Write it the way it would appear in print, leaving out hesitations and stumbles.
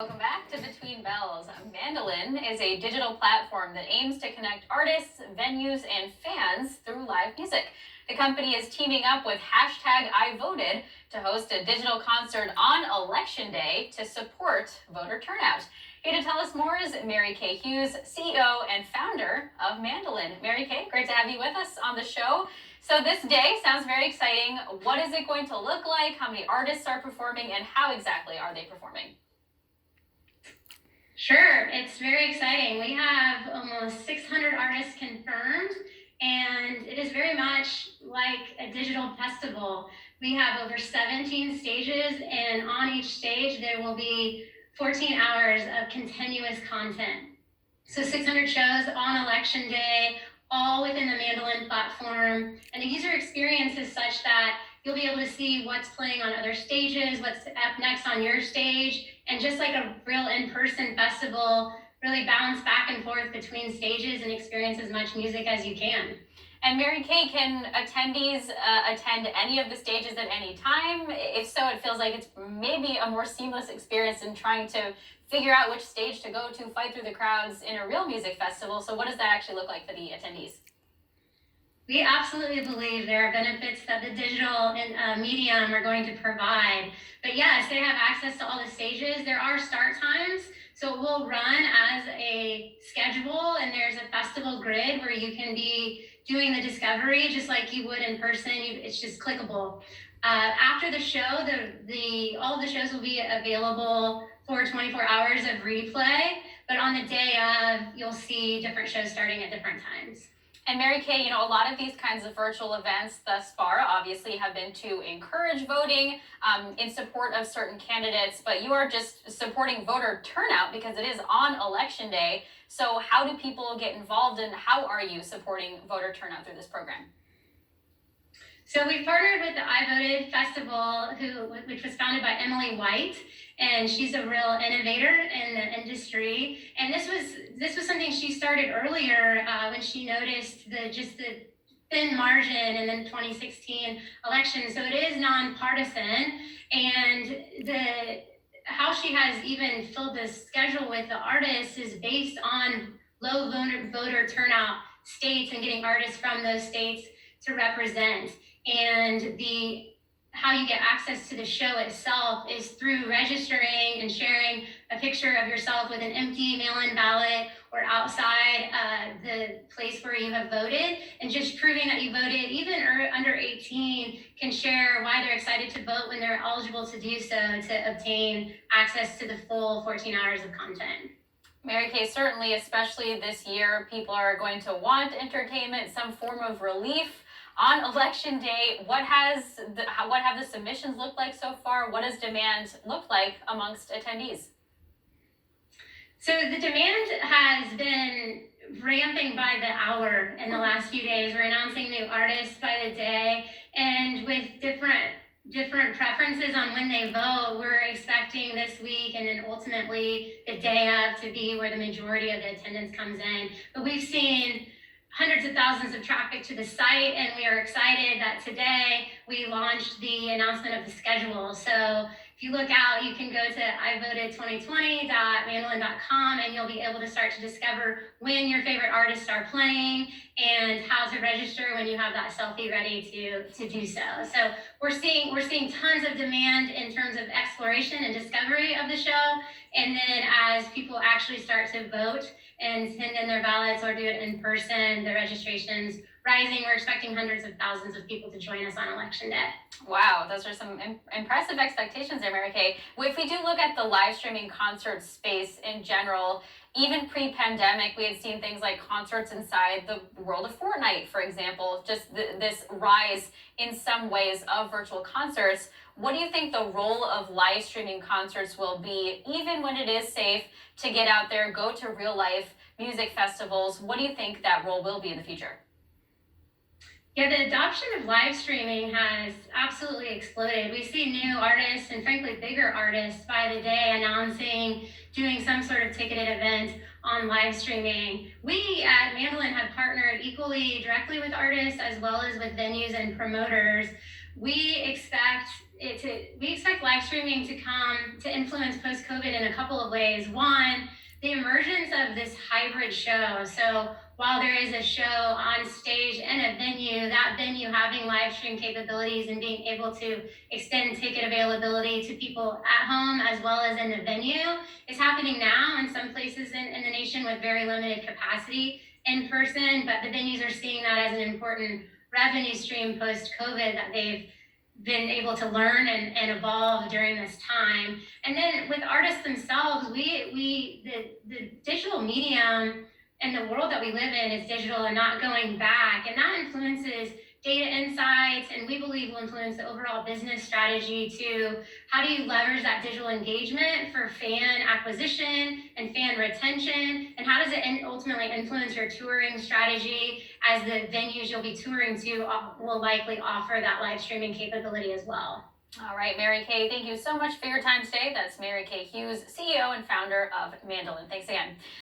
Welcome back to Between Bells. Mandolin is a digital platform that aims to connect artists, venues, and fans through live music. The company is teaming up with #Ivoted to host a digital concert on Election Day to support voter turnout. Here to tell us more is Mary Kay Huse, CEO and founder of Mandolin. Mary Kay, great to have you with us on the show. So this day sounds very exciting. What is it going to look like? How many artists are performing, and how exactly are they performing? Sure, it's very exciting. We have almost 600 artists confirmed, and it is very much like a digital festival. We have over 17 stages, and on each stage there will be 14 hours of continuous content. So 600 shows on Election Day, all within the Mandolin platform, and the user experience is such that you'll be able to see what's playing on other stages, what's up next on your stage, and just like a real in-person festival, really bounce back and forth between stages and experience as much music as you can. And Mary Kay, can attendees attend any of the stages at any time? If so, it feels like it's maybe a more seamless experience than trying to figure out which stage to go to, fight through the crowds in a real music festival. So what does that actually look like for the attendees? We absolutely believe there are benefits that the digital medium are going to provide. But yes, they have access to all the stages. There are start times, so it will run as a schedule, and there's a festival grid where you can be doing the discovery just like you would in person. It's just clickable. After the show, all of the shows will be available for 24 hours of replay, but on the day of, you'll see different shows starting at different times. And Mary Kay, a lot of these kinds of virtual events thus far obviously have been to encourage voting in support of certain candidates, but you are just supporting voter turnout because it is on Election Day. So how do people get involved, and how are you supporting voter turnout through this program? So we've partnered with the Ivoted Festival, which was founded by Emily White, and she's a real innovator in the industry. And this was something she started earlier when she noticed the thin margin in the 2016 election. So it is nonpartisan, and how she has even filled this schedule with the artists is based on low voter turnout states and getting artists from those states to represent. And how you get access to the show itself is through registering and sharing a picture of yourself with an empty mail-in ballot or outside the place where you have voted, and just proving that you voted. Even under 18 can share why they're excited to vote when they're eligible to do so, to obtain access to the full 14 hours of content. Mary Kay, certainly, especially this year, people are going to want entertainment, some form of relief. On Election Day, what have the submissions looked like so far? What does demand look like amongst attendees? So the demand has been ramping by the hour in the last few days. We're announcing new artists by the day, and with different preferences on when they vote, we're expecting this week and then ultimately the day of to be where the majority of the attendance comes in. But we've seen hundreds of thousands of traffic to the site, and we are excited that today we launched the announcement of the schedule. So if you look out, you can go to ivoted2020.mandolin.com, and you'll be able to start to discover when your favorite artists are playing and how to register when you have that selfie ready to do so. So we're seeing tons of demand in terms of exploration and discovery of the show. And then as people actually start to vote and send in their ballots or do it in person, the registration's rising. We're expecting hundreds of thousands of people to join us on Election Day. Wow, those are some impressive expectations there, Mary Kay. If we do look at the live streaming concert space in general, even pre-pandemic, we had seen things like concerts inside the world of Fortnite, for example, just this rise in some ways of virtual concerts. What do you think the role of live streaming concerts will be, even when it is safe to get out there, go to real life music festivals? What do you think that role will be in the future? Yeah, the adoption of live streaming has absolutely exploded. We see new artists and frankly bigger artists by the day announcing doing some sort of ticketed event on live streaming. We at Mandolin have partnered equally directly with artists as well as with venues and promoters. We expect we expect live streaming to influence post-COVID in a couple of ways. One, the emergence of this hybrid show. So while there is a show on stage in a venue, that venue having live stream capabilities and being able to extend ticket availability to people at home as well as in the venue is happening now in some places in the nation with very limited capacity in person, but the venues are seeing that as an important revenue stream post-COVID that they've been able to learn and evolve during this time. And then with artists themselves, the digital medium and the world that we live in is digital and not going back. And that influences data insights, and we believe will influence the overall business strategy too. How do you leverage that digital engagement for fan acquisition and fan retention? And how does it ultimately influence your touring strategy as the venues you'll be touring to will likely offer that live streaming capability as well? All right, Mary Kay, thank you so much for your time today. That's Mary Kay Huse, CEO and founder of Mandolin. Thanks again.